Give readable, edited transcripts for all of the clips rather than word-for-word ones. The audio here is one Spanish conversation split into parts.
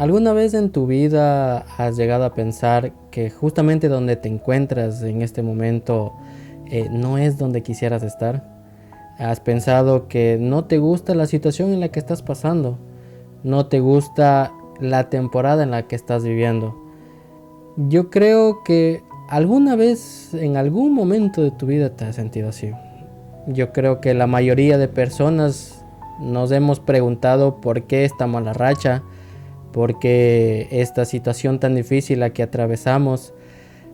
¿Alguna vez en tu vida has llegado a pensar que justamente donde te encuentras en este momento no es donde quisieras estar? ¿Has pensado que no te gusta la situación en la que estás pasando? ¿No te gusta la temporada en la que estás viviendo? Yo creo que alguna vez, en algún momento de tu vida te has sentido así. Yo creo que la mayoría de personas nos hemos preguntado por qué esta mala racha, por qué esta situación tan difícil la que atravesamos.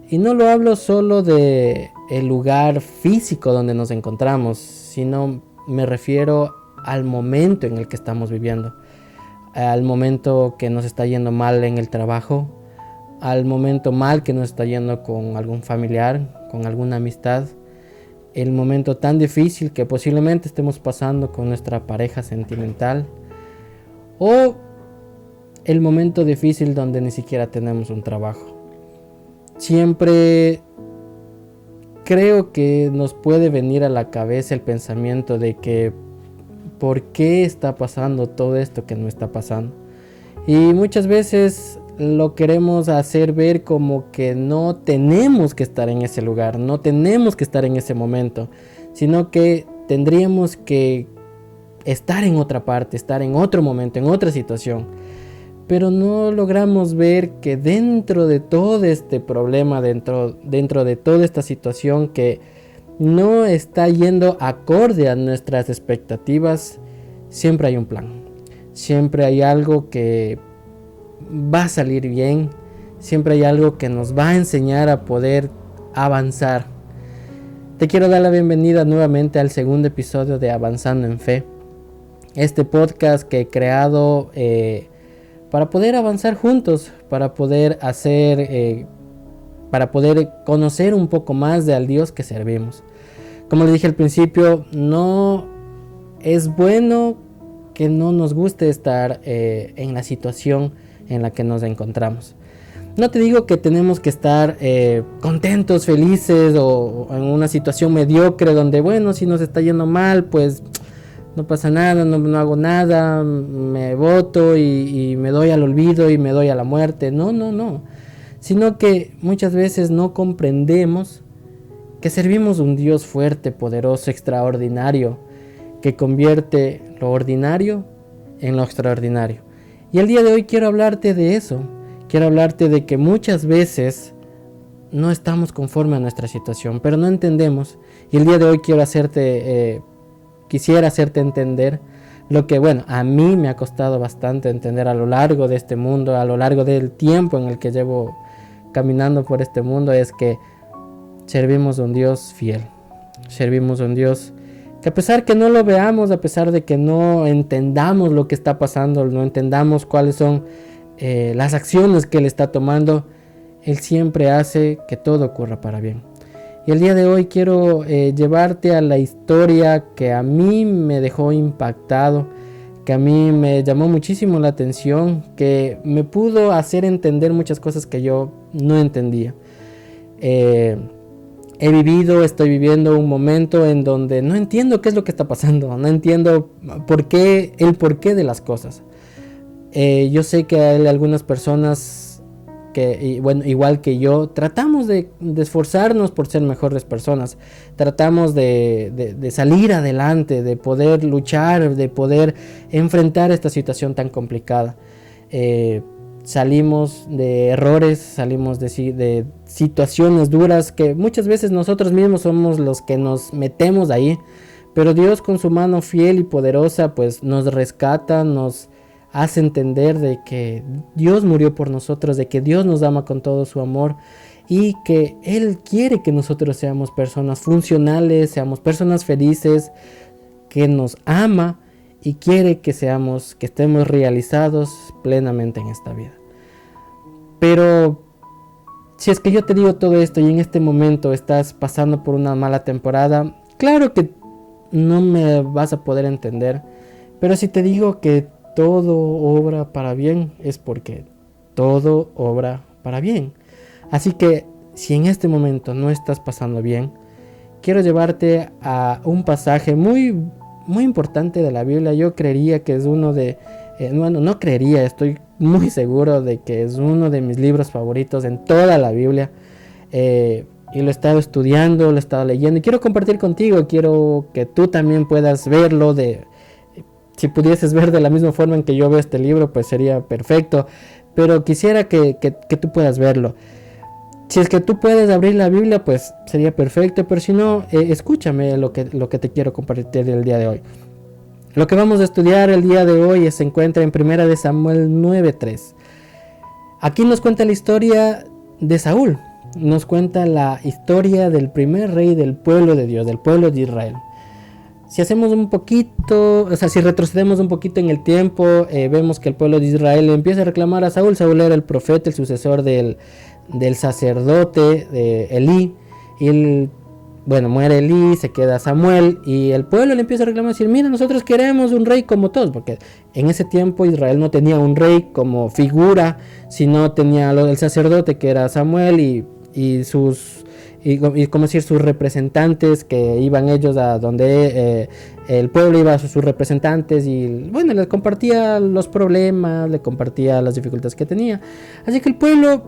Y no lo hablo solo de el lugar físico donde nos encontramos, sino me refiero al momento en el que estamos viviendo, al momento que nos está yendo mal en el trabajo, al momento mal que nos está yendo con algún familiar, con alguna amistad, el momento tan difícil que posiblemente estemos pasando con nuestra pareja sentimental, o el momento difícil donde ni siquiera tenemos un trabajo. Siempre creo que nos puede venir a la cabeza el pensamiento de que ¿por qué está pasando todo esto que no está pasando? Y muchas veces lo queremos hacer ver como que no tenemos que estar en ese lugar, no tenemos que estar en ese momento, sino que tendríamos que estar en otra parte, estar en otro momento, en otra situación. Pero no logramos ver que dentro de todo este problema, dentro de toda esta situación que no está yendo acorde a nuestras expectativas, siempre hay un plan. Siempre hay algo que va a salir bien. Siempre hay algo que nos va a enseñar a poder avanzar. Te quiero dar la bienvenida nuevamente al segundo episodio de Avanzando en Fe. Este podcast que he creado para poder avanzar juntos, para poder para poder conocer un poco más de al Dios que servimos. Como les dije al principio, no es bueno que no nos guste estar en la situación en la que nos encontramos. No te digo que tenemos que estar contentos, felices o en una situación mediocre donde, bueno, si nos está yendo mal, pues no pasa nada, no hago nada, me boto y me doy al olvido y me doy a la muerte. No. Sino que muchas veces no comprendemos que servimos un Dios fuerte, poderoso, extraordinario, que convierte lo ordinario en lo extraordinario. Y el día de hoy quiero hablarte de eso. Quiero hablarte de que muchas veces no estamos conforme a nuestra situación, pero no entendemos. Y el día de hoy quisiera hacerte entender lo que, bueno, a mí me ha costado bastante entender a lo largo de este mundo, a lo largo del tiempo en el que llevo caminando por este mundo, es que servimos a un Dios fiel. Servimos a un Dios que a pesar que no lo veamos, a pesar de que no entendamos lo que está pasando, no entendamos cuáles son las acciones que Él está tomando, Él siempre hace que todo ocurra para bien. Y el día de hoy quiero llevarte a la historia que a mí me dejó impactado, que a mí me llamó muchísimo la atención, que me pudo hacer entender muchas cosas que yo no entendía. Estoy viviendo un momento en donde no entiendo qué es lo que está pasando, no entiendo el porqué de las cosas. Yo sé que hay algunas personas que, bueno, igual que yo, tratamos de esforzarnos por ser mejores personas, tratamos de salir adelante, de poder luchar, de poder enfrentar esta situación tan complicada. Salimos de errores, salimos de situaciones duras que muchas veces nosotros mismos somos los que nos metemos ahí, pero Dios con su mano fiel y poderosa pues nos rescata, nos hace entender de que Dios murió por nosotros, de que Dios nos ama con todo su amor y que Él quiere que nosotros seamos personas funcionales, seamos personas felices, que nos ama y quiere que estemos realizados plenamente en esta vida. Pero si es que yo te digo todo esto y en este momento estás pasando por una mala temporada, claro que no me vas a poder entender, pero si te digo que todo obra para bien, es porque todo obra para bien. Así que si en este momento no estás pasando bien, quiero llevarte a un pasaje muy, muy importante de la Biblia. Yo creería que es uno de bueno, no creería, estoy muy seguro de que es uno de mis libros favoritos en toda la Biblia. Y lo he estado estudiando, lo he estado leyendo y quiero compartir contigo, quiero que tú también puedas verlo si pudieses ver de la misma forma en que yo veo este libro, pues sería perfecto, pero quisiera que tú puedas verlo. Si es que tú puedes abrir la Biblia, pues sería perfecto, pero si no, escúchame lo que te quiero compartir el día de hoy. Lo que vamos a estudiar el día de hoy se encuentra en 1 Samuel 9:3. Aquí nos cuenta la historia de Saúl, nos cuenta la historia del primer rey del pueblo de Dios, del pueblo de Israel. Si hacemos un poquito, o sea, si retrocedemos un poquito en el tiempo, vemos que el pueblo de Israel empieza a reclamar a Saúl. Saúl era el profeta, el sucesor del sacerdote de Elí. Y muere Elí, se queda Samuel y el pueblo le empieza a reclamar, decir, mira, nosotros queremos un rey como todos, porque en ese tiempo Israel no tenía un rey como figura, sino tenía lo del sacerdote que era Samuel y sus representantes, que iban ellos a donde el pueblo iba a sus representantes y bueno, les compartía los problemas, le compartía las dificultades que tenía. Así que el pueblo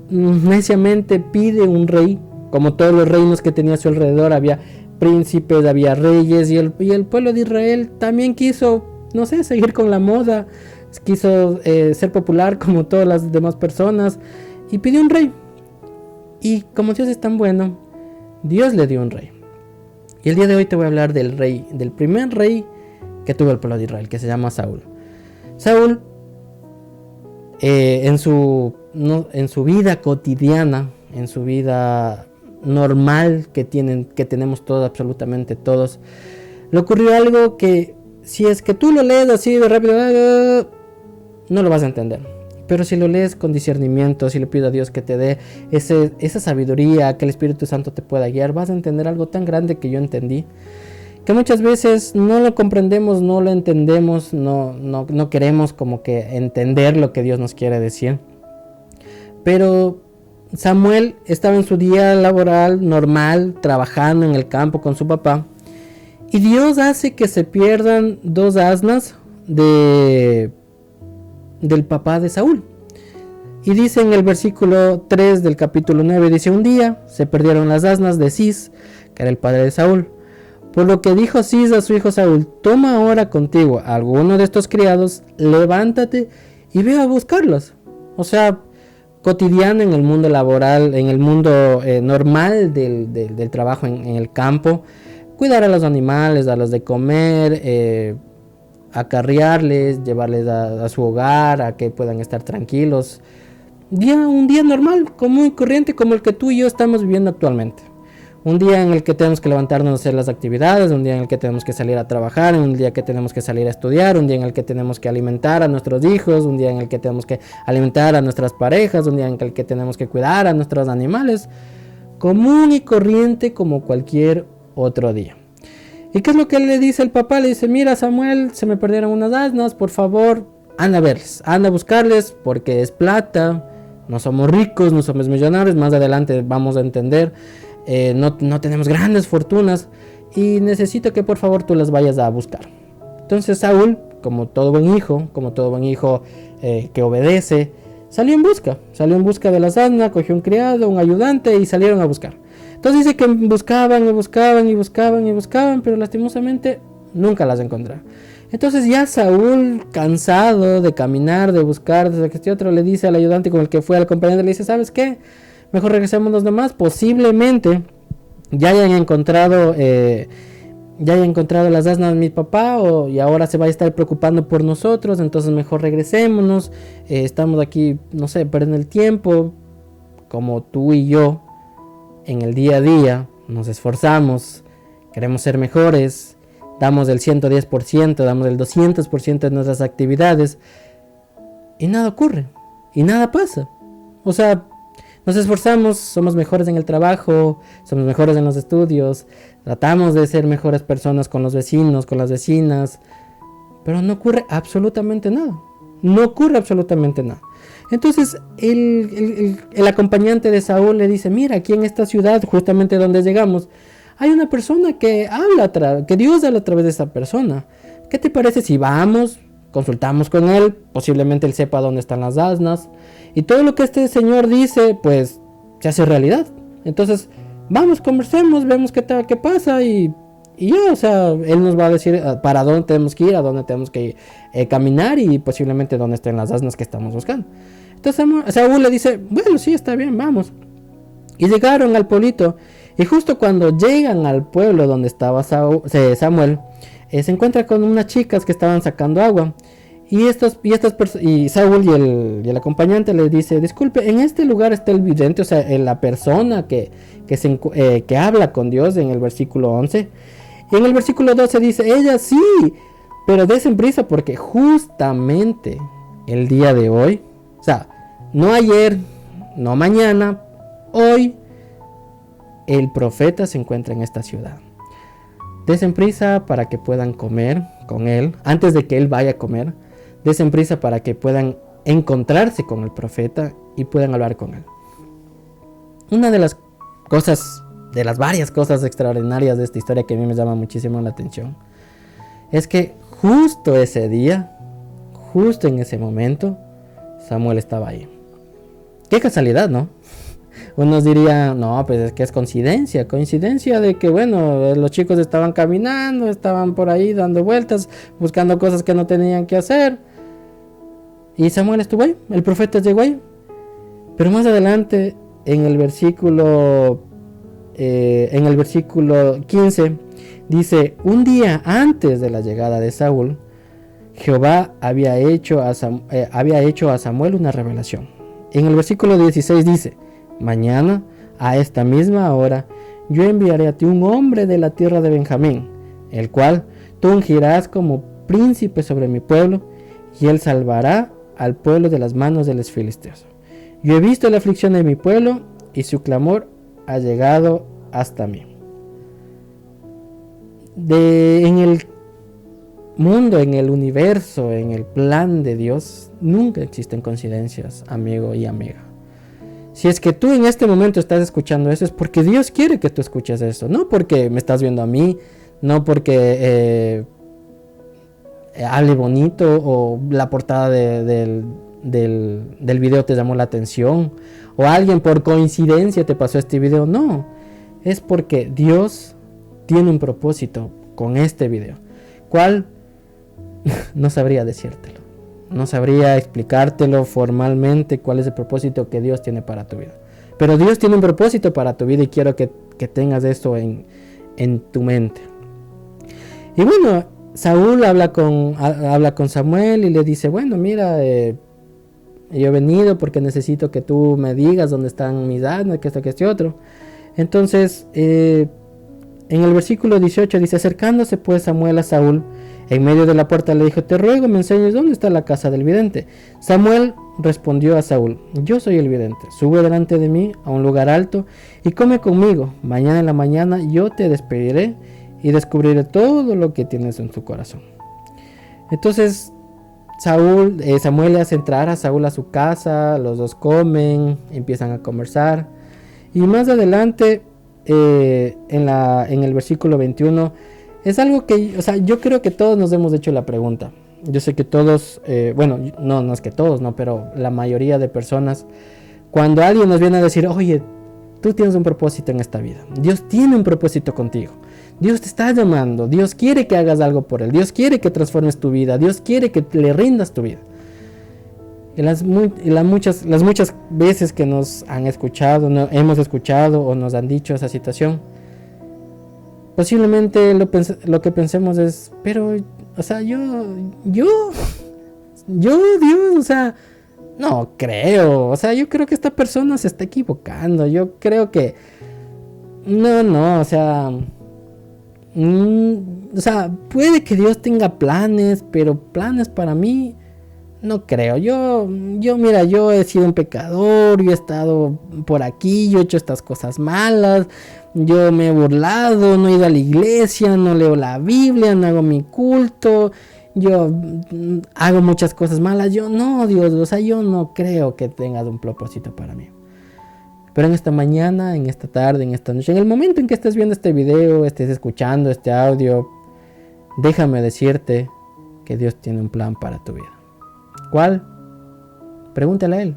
neciamente pide un rey, como todos los reinos que tenía a su alrededor, había príncipes, había reyes, y el pueblo de Israel también quiso, no sé, seguir con la moda, quiso ser popular como todas las demás personas y pidió un rey. Y como Dios es tan bueno, Dios le dio un rey. Y el día de hoy te voy a hablar del primer rey que tuvo el pueblo de Israel, que se llama Saúl. Saúl, en su vida cotidiana, en su vida normal que tenemos todos, absolutamente todos, le ocurrió algo que si es que tú lo lees así de rápido, no lo vas a entender. Pero si lo lees con discernimiento, si le pido a Dios que te dé esa sabiduría, que el Espíritu Santo te pueda guiar, vas a entender algo tan grande que yo entendí, que muchas veces no lo comprendemos, no lo entendemos, no queremos como que entender lo que Dios nos quiere decir. Pero Samuel estaba en su día laboral normal, trabajando en el campo con su papá, y Dios hace que se pierdan 2 asnas del papá de Saúl. Y dice en el versículo 3 del capítulo 9, dice, un día se perdieron las asnas de Cis, que era el padre de Saúl. Por lo que dijo Cis a su hijo Saúl, toma ahora contigo a alguno de estos criados, levántate y ve a buscarlos. O sea, cotidiano en el mundo laboral, en el mundo normal del trabajo en el campo, cuidar a los animales, darles de comer, acarrearles, llevarles a su hogar, a que puedan estar tranquilos. Un día normal, común y corriente, como el que tú y yo estamos viviendo actualmente. Un día en el que tenemos que levantarnos a hacer las actividades, un día en el que tenemos que salir a trabajar, un día que tenemos que salir a estudiar, un día en el que tenemos que alimentar a nuestros hijos, un día en el que tenemos que alimentar a nuestras parejas, un día en el que tenemos que cuidar a nuestros animales. Común y corriente como cualquier otro día. ¿Y qué es lo que le dice el papá? Le dice, mira Samuel, se me perdieron unas asnas, por favor, anda a verles, anda a buscarles, porque es plata, no somos ricos, no somos millonarios, más adelante vamos a entender, no tenemos grandes fortunas y necesito que por favor tú las vayas a buscar. Entonces Saúl, como todo buen hijo que obedece, salió en busca de las asnas, cogió un criado, un ayudante y salieron a buscar. Entonces dice que buscaban, pero lastimosamente nunca las encontraron. Entonces ya Saúl, cansado de caminar, de buscar, desde que este otro, le dice al ayudante con el que fue al acompañante, le dice, ¿sabes qué? Mejor regresemos los demás, posiblemente ya hayan encontrado las asnas de mi papá y ahora se va a estar preocupando por nosotros, entonces mejor regresémonos, estamos aquí, no sé, perdiendo el tiempo, como tú y yo. En el día a día nos esforzamos, queremos ser mejores, damos el 110%, damos el 200% de nuestras actividades y nada ocurre, y nada pasa. O sea, nos esforzamos, somos mejores en el trabajo, somos mejores en los estudios, tratamos de ser mejores personas con los vecinos, con las vecinas, pero no ocurre absolutamente nada. No ocurre absolutamente nada. Entonces el acompañante de Saúl le dice, mira, aquí en esta ciudad, justamente donde llegamos, hay una persona que habla, que Dios habla a través de esa persona. ¿Qué te parece si vamos, consultamos con él, posiblemente él sepa dónde están las asnas, y todo lo que este señor dice, pues se hace realidad. Entonces, vamos, conversemos, vemos qué pasa, y ya, o sea, él nos va a decir para dónde tenemos que ir, a dónde tenemos que caminar, y posiblemente dónde estén las asnas que estamos buscando. Entonces Saúl le dice, bueno, sí, está bien, vamos. Y llegaron al pueblito, y justo cuando llegan al pueblo donde estaba Samuel, se encuentra con unas chicas que estaban sacando agua. Y Saúl y el acompañante le dice, disculpe, en este lugar está el vidente, o sea, la persona que habla con Dios en el versículo 11. Y en el versículo 12 dice, ella sí, pero desen prisa porque justamente el día de hoy, o sea, no ayer, no mañana, hoy, el profeta se encuentra en esta ciudad. Desen prisa para que puedan comer con él, antes de que él vaya a comer. Desen prisa para que puedan encontrarse con el profeta y puedan hablar con él. Una de las cosas, de las varias cosas extraordinarias de esta historia que a mí me llama muchísimo la atención, es que justo ese día, justo en ese momento, Samuel estaba ahí. Qué casualidad, ¿no? Unos dirían, no, pues es que es coincidencia de que, bueno, los chicos estaban caminando, estaban por ahí dando vueltas, buscando cosas que no tenían que hacer. Y Samuel estuvo ahí, el profeta llegó ahí. Pero más adelante, en el versículo 15, dice, un día antes de la llegada de Saúl, Jehová había hecho a Samuel una revelación. En el versículo 16 dice, mañana, a esta misma hora, yo enviaré a ti un hombre de la tierra de Benjamín, el cual tú ungirás como príncipe sobre mi pueblo, y él salvará al pueblo de las manos de los filisteos. Yo he visto la aflicción de mi pueblo, y su clamor ha llegado hasta mí. En el mundo, en el universo, en el plan de Dios, nunca existen coincidencias, amigo y amiga. Si es que tú en este momento estás escuchando eso, es porque Dios quiere que tú escuches eso. No porque me estás viendo a mí, no porque hable bonito o la portada del video te llamó la atención, o alguien por coincidencia te pasó este video. No, es porque Dios tiene un propósito con este video. ¿Cuál? No sabría decírtelo. No sabría explicártelo formalmente cuál es el propósito que Dios tiene para tu vida. Pero Dios tiene un propósito para tu vida y quiero que tengas eso en tu mente. Y bueno, Saúl habla con Samuel y le dice, bueno, mira, yo he venido porque necesito que tú me digas dónde están mis asnas, que esto, que este otro. Entonces, en el versículo 18 dice, acercándose pues Samuel a Saúl, en medio de la puerta le dijo, te ruego me enseñes dónde está la casa del vidente. Samuel respondió a Saúl, yo soy el vidente, sube delante de mí a un lugar alto y come conmigo. Mañana en la mañana yo te despediré y descubriré todo lo que tienes en tu corazón. Entonces Samuel le hace entrar a Saúl a su casa, los dos comen, empiezan a conversar. Y más adelante, en el versículo 21, es algo que, o sea, yo creo que todos nos hemos hecho la pregunta. Yo sé que todos, bueno, no es que todos, no, pero la mayoría de personas, cuando alguien nos viene a decir, oye, tú tienes un propósito en esta vida, Dios tiene un propósito contigo, Dios te está llamando, Dios quiere que hagas algo por Él, Dios quiere que transformes tu vida, Dios quiere que le rindas tu vida. Y las muchas veces que nos han escuchado, hemos escuchado o nos han dicho esa situación, posiblemente lo que pensemos es, pero, o sea, yo, Dios, o sea, no creo, o sea, yo creo que esta persona se está equivocando, yo creo que, no, o sea, puede que Dios tenga planes, pero planes para mí, no creo. Mira, yo he sido un pecador, yo he estado por aquí, yo he hecho estas cosas malas, yo me he burlado, no he ido a la iglesia, no leo la Biblia, no hago mi culto, yo hago muchas cosas malas. Dios, o sea, yo no creo que tengas un propósito para mí. Pero en esta mañana, en esta tarde, en esta noche, en el momento en que estés viendo este video, estés escuchando este audio, déjame decirte que Dios tiene un plan para tu vida. ¿Cuál? Pregúntale a Él.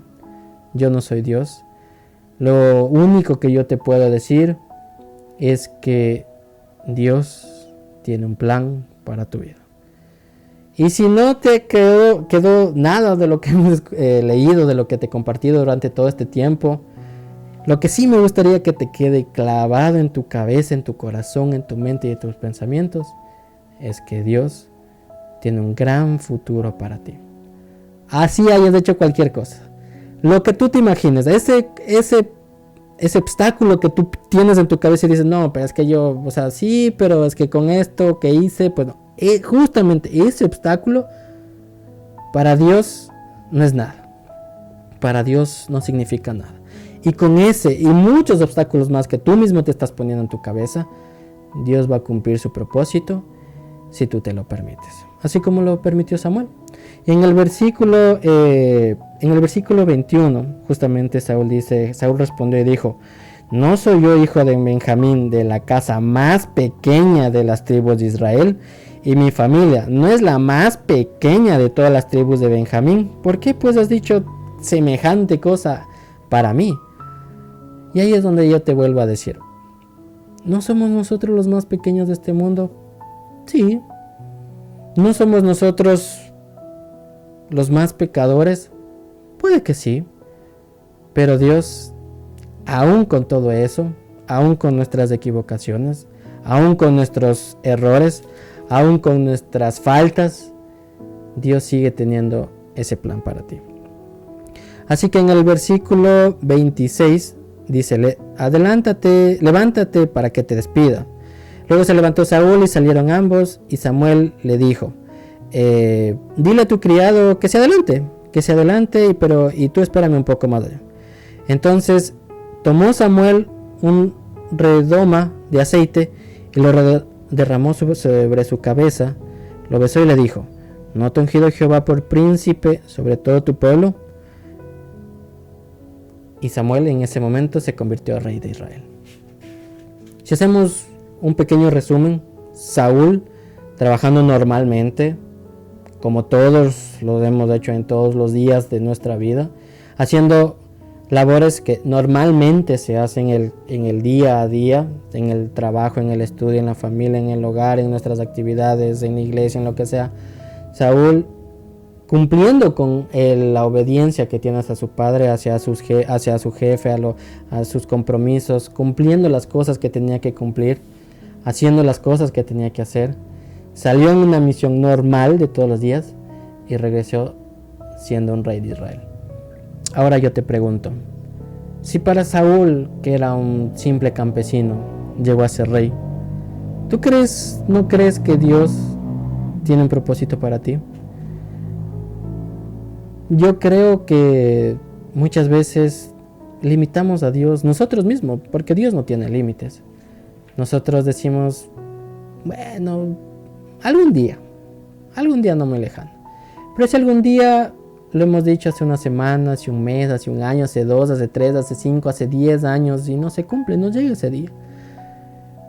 Yo no soy Dios. Lo único que yo te puedo decir es que Dios tiene un plan para tu vida. Y si no te quedó nada de lo que hemos leído, de lo que te he compartido durante todo este tiempo, lo que sí me gustaría que te quede clavado en tu cabeza, en tu corazón, en tu mente y en tus pensamientos, es que Dios tiene un gran futuro para ti. Así hayas hecho cualquier cosa. Lo que tú te imagines, ese obstáculo que tú tienes en tu cabeza y dices, no, pero es que yo, o sea, sí, pero es que con esto que hice, pues no. Justamente ese obstáculo para Dios no es nada. Para Dios no significa nada. Y con ese y muchos obstáculos más que tú mismo te estás poniendo en tu cabeza, Dios va a cumplir su propósito si tú te lo permites. Así como lo permitió Samuel. Y en el versículo 21, justamente Saúl respondió y dijo, ¿no soy yo hijo de Benjamín, de la casa más pequeña de las tribus de Israel? Y mi familia no es la más pequeña de todas las tribus de Benjamín. ¿Por qué pues has dicho semejante cosa para mí? Y ahí es donde yo te vuelvo a decir, ¿no somos nosotros los más pequeños de este mundo? Sí. ¿No somos nosotros los más pecadores? Puede que sí. Pero Dios, aún con todo eso, aún con nuestras equivocaciones, aún con nuestros errores, aún con nuestras faltas, Dios sigue teniendo ese plan para ti. Así que en el versículo 26 dice, levántate para que te despida. Luego se levantó Saúl y salieron ambos, y Samuel le dijo, dile a tu criado que se adelante, y tú espérame un poco más allá. Entonces tomó Samuel un redoma de aceite y lo derramó sobre su cabeza, lo besó y le dijo, ¿no te ha ungido Jehová por príncipe sobre todo tu pueblo? Y Samuel en ese momento se convirtió en rey de Israel. Si hacemos un pequeño resumen, Saúl trabajando normalmente, como todos lo hemos hecho en todos los días de nuestra vida, haciendo labores que normalmente se hacen en el día a día, en el trabajo, en el estudio, en la familia, en el hogar, en nuestras actividades, en la iglesia, en lo que sea. Saúl, cumpliendo con la obediencia que tiene hacia su padre, hacia su jefe, a sus compromisos, cumpliendo las cosas que tenía que cumplir, haciendo las cosas que tenía que hacer, salió en una misión normal de todos los días y regresó siendo un rey de Israel. Ahora yo te pregunto, si para Saúl, que era un simple campesino, llegó a ser rey, ¿no crees que Dios tiene un propósito para ti? Yo creo que muchas veces limitamos a Dios nosotros mismos, porque Dios no tiene límites. Nosotros decimos, bueno, algún día no muy lejano. Pero si algún día, lo hemos dicho hace una semana, hace un mes, hace un año, hace 2, hace 3, hace 5, hace 10 años, y no se cumple, no llega ese día.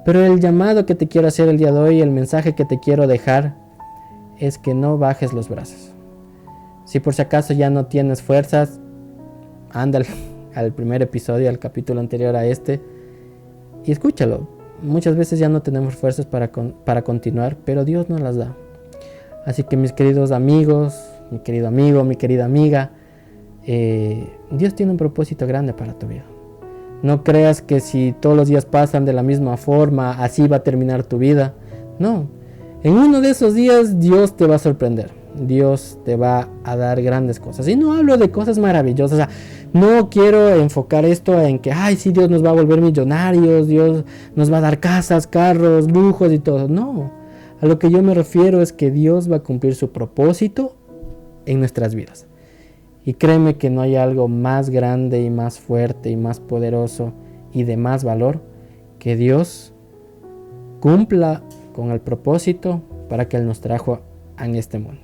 Pero el llamado que te quiero hacer el día de hoy, el mensaje que te quiero dejar, es que no bajes los brazos. Si por si acaso ya no tienes fuerzas, anda al primer episodio, al capítulo anterior a este, y escúchalo. Muchas veces ya no tenemos fuerzas para continuar, pero Dios nos las da. Así que mis queridos amigos, mi querido amigo, mi querida amiga, Dios tiene un propósito grande para tu vida. No creas que si todos los días pasan de la misma forma, así va a terminar tu vida. No, en uno de esos días Dios te va a sorprender. Dios te va a dar grandes cosas. Y no hablo de cosas maravillosas. O sea, no quiero enfocar esto en que, sí, Dios nos va a volver millonarios, Dios nos va a dar casas, carros, lujos y todo. No, a lo que yo me refiero es que Dios va a cumplir su propósito en nuestras vidas. Y créeme que no hay algo más grande y más fuerte y más poderoso y de más valor que Dios cumpla con el propósito para que Él nos trajo en este mundo.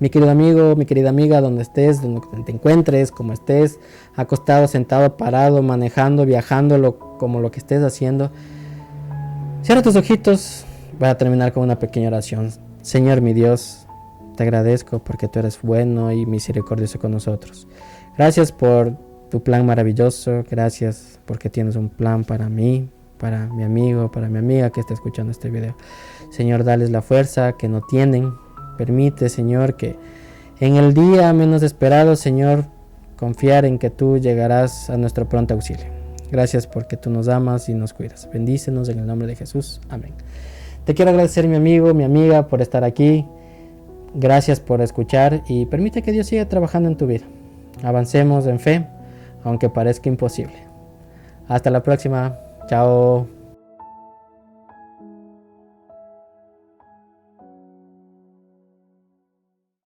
Mi querido amigo, mi querida amiga, donde estés, donde te encuentres, como estés, acostado, sentado, parado, manejando, viajando, como lo que estés haciendo, cierra tus ojitos. Voy a terminar con una pequeña oración. Señor mi Dios, te agradezco porque tú eres bueno y misericordioso con nosotros. Gracias por tu plan maravilloso. Gracias porque tienes un plan para mí, para mi amigo, para mi amiga que está escuchando este video. Señor, dales la fuerza que no tienen. Permite, Señor, que en el día menos esperado, Señor, confiar en que tú llegarás a nuestro pronto auxilio. Gracias porque tú nos amas y nos cuidas. Bendícenos en el nombre de Jesús. Amén. Te quiero agradecer, mi amigo, mi amiga, por estar aquí. Gracias por escuchar y permite que Dios siga trabajando en tu vida. Avancemos en fe, aunque parezca imposible. Hasta la próxima. Chao.